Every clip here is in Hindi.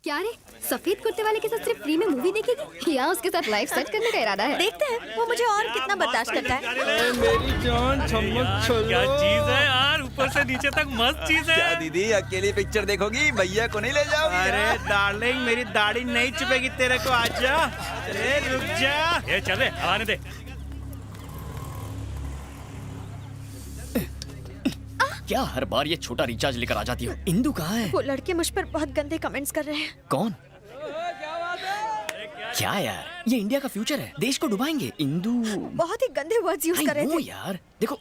क्या रे, सफेद कुर्ते वाले के साथ सिर्फ फ्री में मूवी देखेगी या उसके साथ लाइफ सेट करने का इरादा है? देखते हैं वो मुझे और कितना बर्दाश्त करता है। मेरी जान चम्मच छोलो। क्या चीज है यार, ऊपर से नीचे तक मस्त चीज है। क्या दीदी अकेली पिक्चर देखोगी, भैया को नहीं ले जाओगी? अरे डार्लिंग मेरी दाढ़ी नहीं चुभेगी तेरे को, आजा। अरे रुक जा। ये चले आने दे। क्या हर बार ये छोटा रिचार्ज लेकर आ जाती हो? इंदु कहाँ है? वो लड़के मुझ पर बहुत गंदे कमेंट्स कर रहे हैं। कौन? क्या यार, ये इंडिया का फ्यूचर है, देश को डुबाएंगे। इंदु बहुत ही गंदे वर्ड्स यूज कर रहे थे। यार देखो,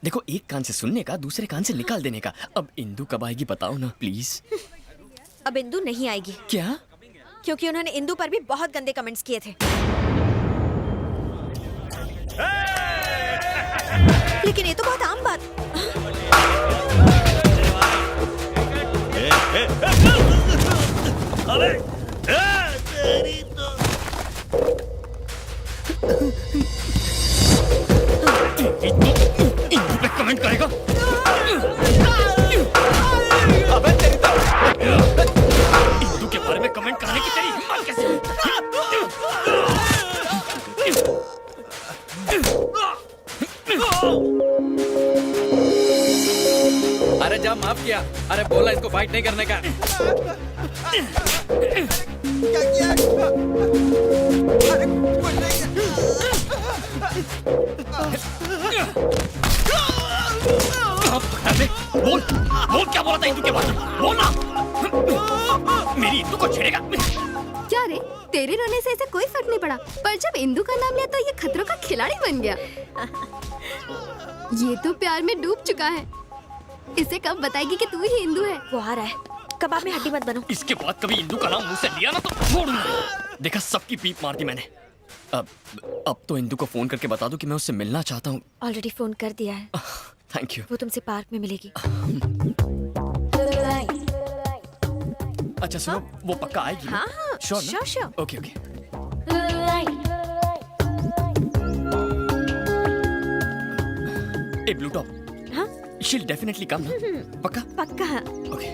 देखो एक कान से सुनने का, दूसरे कान से निकाल देने का। अब इंदु कब आएगी बताओ ना प्लीज। अब इंदु नहीं आएगी। क्या? क्योंकि उन्होंने इंदु पर भी बहुत गंदे कमेंट्स किए थे। लेकिन ये तो बहुत आम बात। अरे तेरी तो इंदु पे कमेंट करेगा? अबे तेरी तो इंदु के बारे में कमेंट करने की तेरी हिम्मत कैसे? अरे जा माफ किया। अरे बोला इसको फाइट नहीं करने का। क्या किया? अरे कुछ नहीं बोल बोल, क्या बोला था इंदु के बारे में? बोल ना। मेरी इंदु को छेड़ेगा? क्या रे, तेरे रोने से ऐसे कोई फर्क नहीं पड़ा, पर जब इंदु का नाम लिया तो ये खतरों का खिलाड़ी बन गया। ये तो प्यार में डूब चुका है। इसे कब बताएगी कि तू ही इंदु है? वो आ रहा है, कबाब में हड्डी मत बनो। इसके बाद कभी इंदु का नाम मुंह से लिया ना तो छोड़ूंगा। देखा, सबकी पीप मार दी मैंने। अब तो इंदु को फोन करके बता दूं कि मैं उससे मिलना चाहता हूँ। ऑलरेडी फोन कर दिया है। Thank you. वो तुमसे पार्क में मिलेगी। अच्छा सुनो, वो पक्का आएगी? हाँ हाँ, sure sure. Okay okay. A blue top, हाँ she'll definitely come ना? पक्का? पक्का। ओके।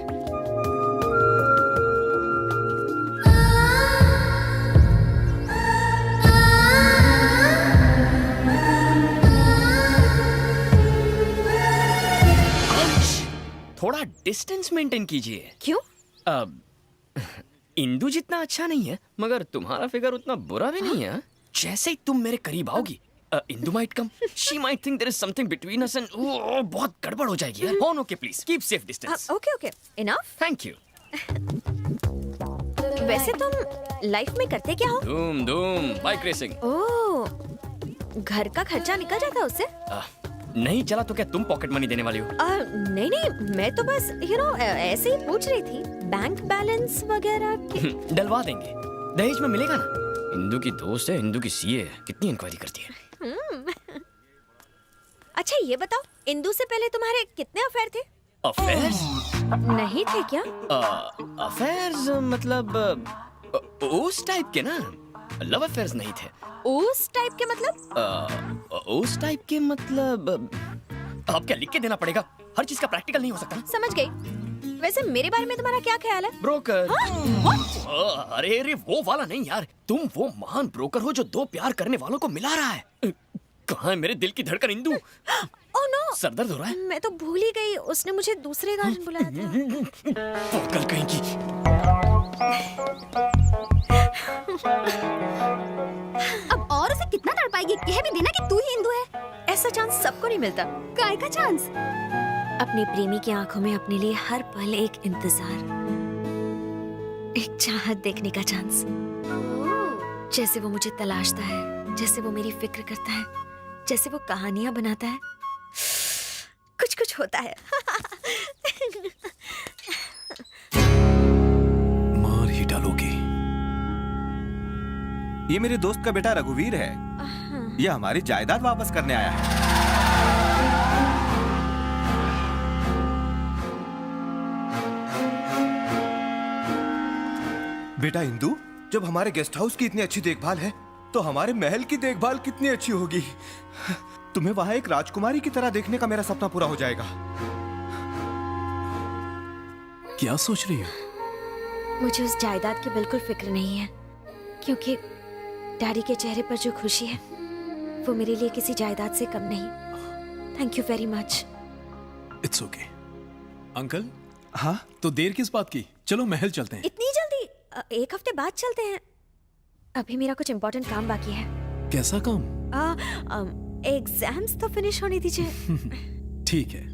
थोड़ा डिस्टेंस मेंटेन कीजिए। क्यों? इंदु जितना अच्छा नहीं है, मगर तुम्हारा फिगर उतना बुरा भी नहीं है। जैसे ही तुम मेरे करीब आओगी, Indu might come. She might think there is something between us and बहुत गड़बड़ हो जाएगी यार। Oh, okay, please keep safe distance. Okay okay, enough. Thank you. वैसे तुम लाइफ में करते क्या हो? धूम बाइक रेसिंग। ओह, घर का खर्चा निकल जाता है उससे? नहीं चला तो क्या तुम पॉकेट मनी देने वाली हो? नहीं नहीं, मैं तो बस ऐसे ही पूछ रही थी। बैंक बैलेंस वगैरह डलवा देंगे, दहेज में मिलेगा ना। इंदु की दोस्त है, इंदु की सीए है, कितनी इंक्वायरी करती है। अच्छा ये बताओ, इंदु से पहले तुम्हारे कितने अफेयर थे? अफेयर्स? नहीं थे क्या? अफेयर्स मतलब उस टाइप के ना, लव अफेयर्स नहीं थे। उस टाइप के मतलब? उस टाइप के मतलब अब क्या लिख के देना पड़ेगा? हर चीज का प्रैक्टिकल नहीं हो सकता ना। समझ गई। वैसे मेरे बारे में तुम्हारा क्या ख्याल है? ब्रोकर। अरे वो वाला नहीं यार, तुम वो महान ब्रोकर हो जो दो प्यार करने वालों को मिला रहा है। कहाँ है मेरे दिल की धड़कन इंदु? ओह नो, सर दर्द हो रहा है? मैं तो भूल ही गई, उसने मुझे दूसरे गार्डन बुलाया था। कल कहीं की। अब और उसे कितना तड़पाएगी? कह भी देना कि तू ही इंदु है। ऐसा चांस सबको नहीं मिलता। काय का चांस? अपने प्रेमी की आंखों में अपने लिए हर पल एक इंतजार, एक चाहत देखने का चांस। जैसे वो मुझे तलाशता है, जैसे वो मेरी फिक्र करता है, जैसे वो कहानियां बनाता है, कुछ कुछ होता है। मार ही डालोगे। ये मेरे दोस्त का बेटा रघुवीर है। ये हमारी जायदाद वापस करने आया है। बेटा इंदु, जब हमारे गेस्ट हाउस की इतनी अच्छी देखभाल है, तो हमारे महल की देखभाल कितनी अच्छी होगी। तुम्हें वहां एक राजकुमारी की तरह देखने का मेरा सपना पूरा हो जाएगा। क्या सोच रही हो? मुझे उस जायदाद की बिल्कुल फिक्र नहीं है, क्योंकि डैडी के चेहरे पर जो खुशी है वो मेरे लिए किसी जायदाद से कम नहीं। Thank you very much. It's okay. Uncle, हाँ तो देर किस बात की? चलो महल चलते हैं। इतनी जल्दी? 1 हफ्ते बाद चलते हैं। अभी मेरा कुछ इम्पोर्टेंट काम बाकी है। कैसा काम? एग्जाम्स तो फिनिश होने दीजिए। ठीक है।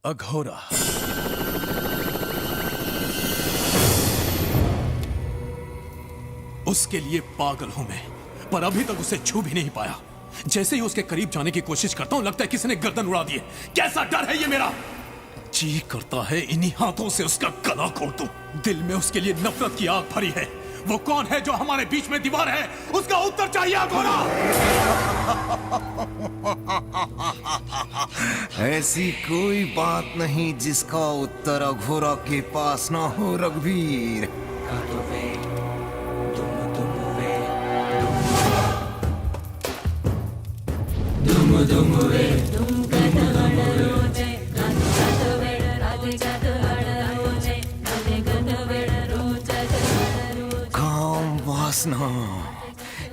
अघोरा। उसके लिए पागल हूं मैं, पर अभी तक उसे छू भी नहीं पाया। जैसे ही उसके करीब जाने की कोशिश करता हूं, लगता है किसी ने गर्दन उड़ा दी है। कैसा डर है ये मेरा! जी करता है इन्हीं हाथों से उसका गला खोल दूं। दिल में उसके लिए नफरत की आग भरी है। वो कौन है जो हमारे बीच में दीवार है? उसका उत्तर चाहिए अघोरा। ऐसी कोई बात नहीं जिसका उत्तर अघोरा के पास ना हो रघुवीर। काम वासना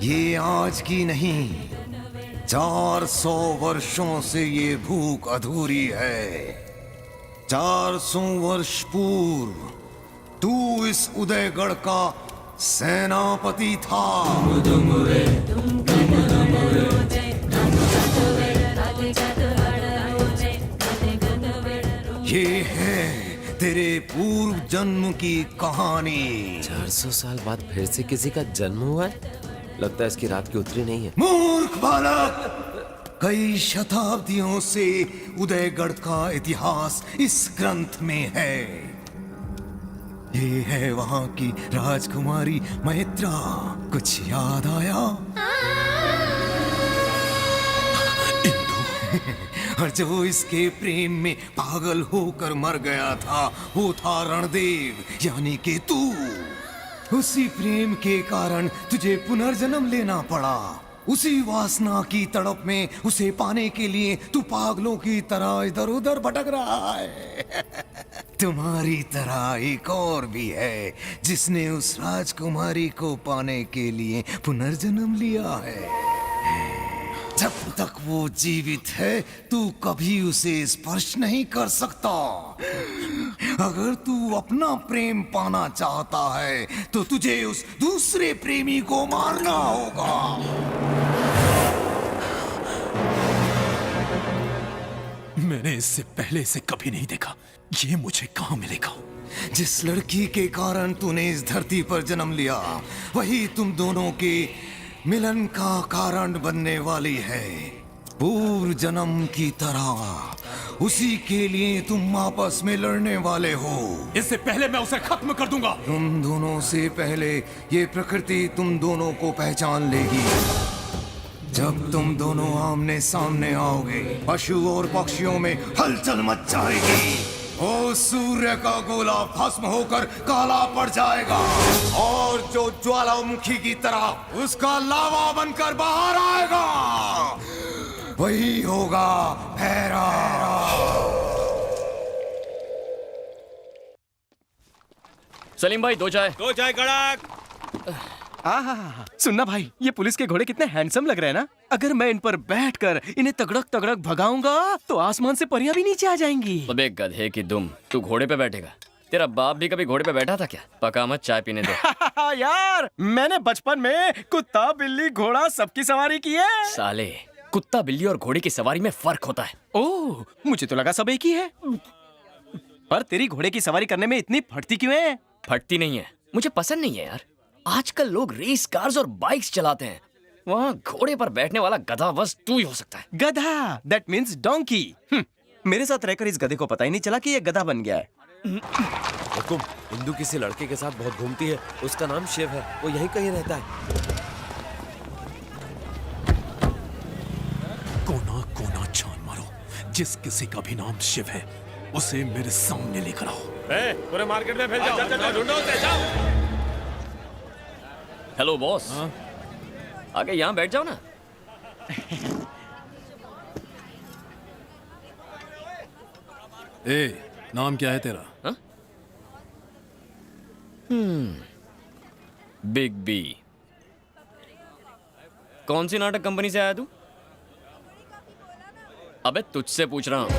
ये आज की नहीं, 400 वर्षों से ये भूख अधूरी है। 400 वर्ष पूर्व तू इस उदयगढ़ का सेनापति था। ये है तेरे पूर्व जन्म की कहानी। 400 साल बाद फिर से किसी का जन्म हुआ है? लगता है इसकी रात की उतरी नहीं है। मूर्ख बालक, कई शताब्दियों से उदयगढ़ का इतिहास इस ग्रंथ में है। ये है वहां की राजकुमारी मैत्रा। कुछ याद आया? और जो इसके प्रेम में पागल होकर मर गया था, वो था रणदेव, यानी कि तू। उसी प्रेम के कारण तुझे पुनर्जन्म लेना पड़ा। उसी वासना की तड़प में उसे पाने के लिए तू पागलों की तरह इधर उधर भटक रहा है। तुम्हारी तरह एक और भी है जिसने उस राजकुमारी को पाने के लिए पुनर्जन्म लिया है। जब तक वो जीवित है तू कभी उसे स्पर्श नहीं कर सकता। अगर तू अपना प्रेम पाना चाहता है तो तुझे उस दूसरे प्रेमी को मारना होगा। मैंने इससे पहले इसे कभी नहीं देखा। ये मुझे कहाँ मिलेगा? जिस लड़की के कारण तूने इस धरती पर जन्म लिया, वही तुम दोनों के मिलन का कारण बनने वाली है। पूर्व जन्म की तरह उसी के लिए तुम आपस में लड़ने वाले हो। इससे पहले मैं उसे खत्म कर दूंगा। तुम दोनों से पहले ये प्रकृति तुम दोनों को पहचान लेगी। जब तुम दोनों आमने सामने आओगे, पशु और पक्षियों में हलचल मच जाएगी। ओ सूर्य का गोला भस्म होकर काला पड़ जाएगा और जो ज्वालामुखी की तरह उसका लावा बनकर बाहर आएगा, वही होगा भैरव। सलीम भाई, 2 चाय। 2 चाय कड़क। सुनना भाई, ये पुलिस के घोड़े कितने हैंडसम लग रहे हैं ना। अगर मैं इन पर बैठकर इन्हें तगड़क तगड़क भगाऊंगा तो आसमान से परियां भी नीचे आ जाएंगी। अबे गधे की दुम, तू घोड़े पे बैठेगा? तेरा बाप भी कभी घोड़े पे बैठा था क्या? पका मत, चाय पीने दे। यार मैंने बचपन में कुत्ता बिल्ली घोड़ा सबकी सवारी की है। साले, कुत्ता बिल्ली और घोड़े की सवारी में फर्क होता है। ओह, मुझे तो लगा सब एक ही है। पर तेरी घोड़े की सवारी करने में इतनी फटती क्यों है? फटती नहीं है, मुझे पसंद नहीं है यार। आजकल लोग रेस कार्स और बाइक्स चलाते हैं, वहाँ घोड़े पर बैठने वाला गधा बस तू ही हो सकता है। गधा, दैट मीन्स डोंकी। मेरे साथ रहकर इस गधे को पता ही नहीं चला कि ये गधा बन गया है। हुकुम, इंदु किसी लड़के के साथ बहुत घूमती है, उसका नाम शिव है, वो यहीं कहीं रहता है। कोना कोना छान मारो, जिस किसी का भी नाम शिव है उसे मेरे सामने लेकर आओ। पूरे मार्केट में फैल जाओ, ढूंढो उसे, जाओ। हेलो बॉस, आगे यहाँ बैठ जाओ ना। ए, नाम क्या है तेरा? Big B. कौन सी नाटक कंपनी से आया तू? अबे तुझसे पूछ रहा हूं,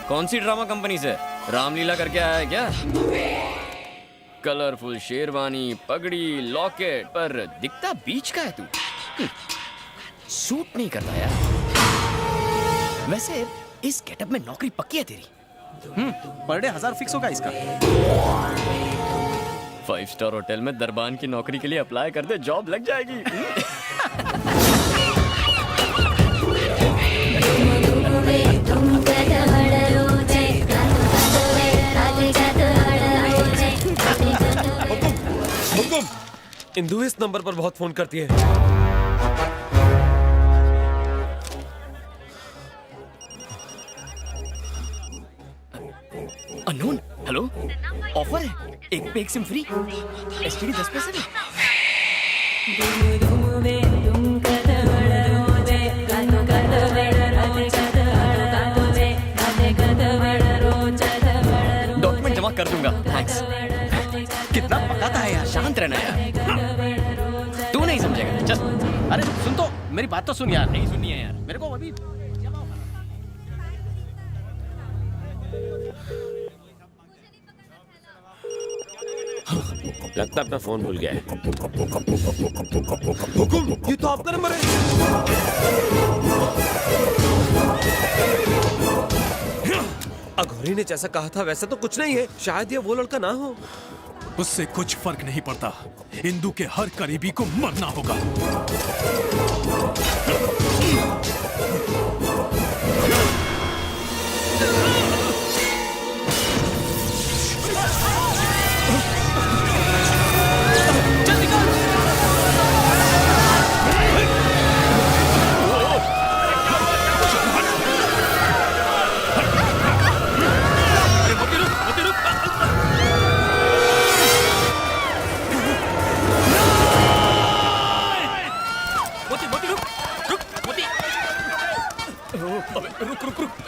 कौन सी ड्रामा कंपनी से? रामलीला करके आया है क्या? कलरफुल शेरवानी, पगड़ी, लॉकेट, पर दिखता बीच का है तू। सूट नहीं करता यार। वैसे इस गेटअप में नौकरी पक्की है तेरी? पर डे 1000 फिक्स होगा इसका। 5 स्टार होटल में दरबान की नौकरी के लिए अप्लाई कर दे, जॉब लग जाएगी। हुकुम, इंदु इस नंबर पर बहुत फोन करती है। अननोन, हेलो, ऑफर है, एक पे एक सिम फ्री, एसटीडी 10 पैसे में। डॉक्यूमेंट जमा कर दूंगा, थैंक्स। कितना पकाता है यार। शांत रहना यार, तू नहीं समझेगा, चल। अरे सुन तो, मेरी बात तो सुन यार। नहीं सुननी है यार। मेरे को अभी लगता है अपना फोन भूल गया है। हुकुम, ये तो आपका नंबर है। अघोरी ने जैसा कहा था वैसा तो कुछ नहीं है, शायद ये वो लड़का ना हो। उससे कुछ फर्क नहीं पड़ता, इंदु के हर करीबी को मरना होगा।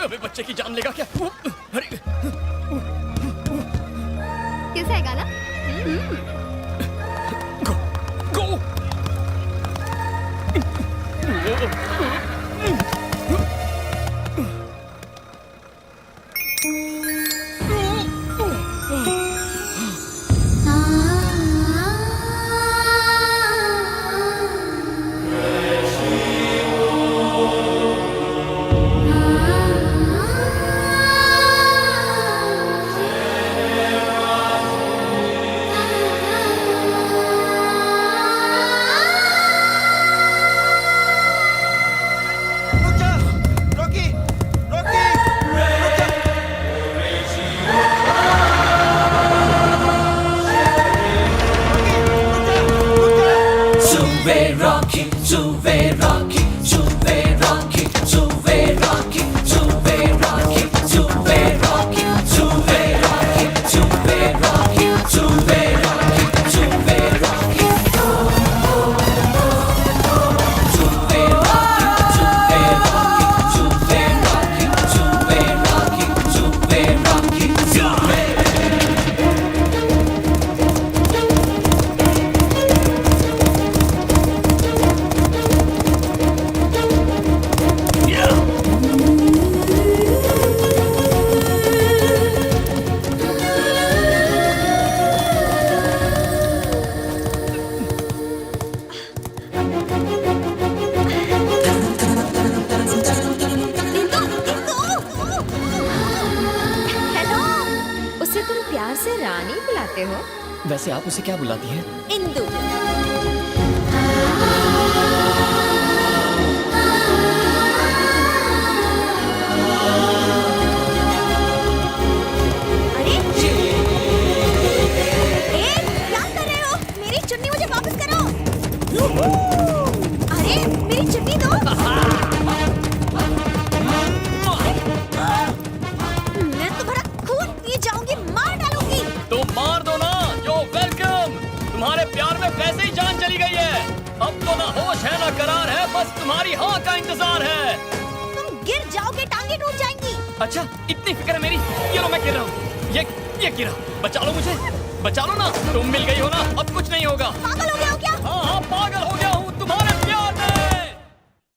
अबे बच्चे की जान लेगा क्या? अरे कैसा है गाना? गो। हो? वैसे आप उसे क्या बुलाती हैं? इंदु। अरे क्या कर रहे हो? मेरी चुन्नी मुझे वापस करो। अरे मेरी चुन्नी दो। मैं तुम्हारा खून पी जाऊंगी, मार डालूंगी। तो मार दो ना। यो वेलकम। तुम्हारे प्यार में वैसे ही जान चली गई है। अब तो ना होश है ना करार है, बस तुम्हारी हाँ का इंतजार है। तुम गिर जाओगे, टांगे टूट जाएंगी। अच्छा, इतनी फिक्र है मेरी। ये लो मैं गिर रहा हूँ। ये गिरा। बचा लो मुझे, बचा लो ना। तुम मिल गई हो ना, अब कुछ नहीं होगा।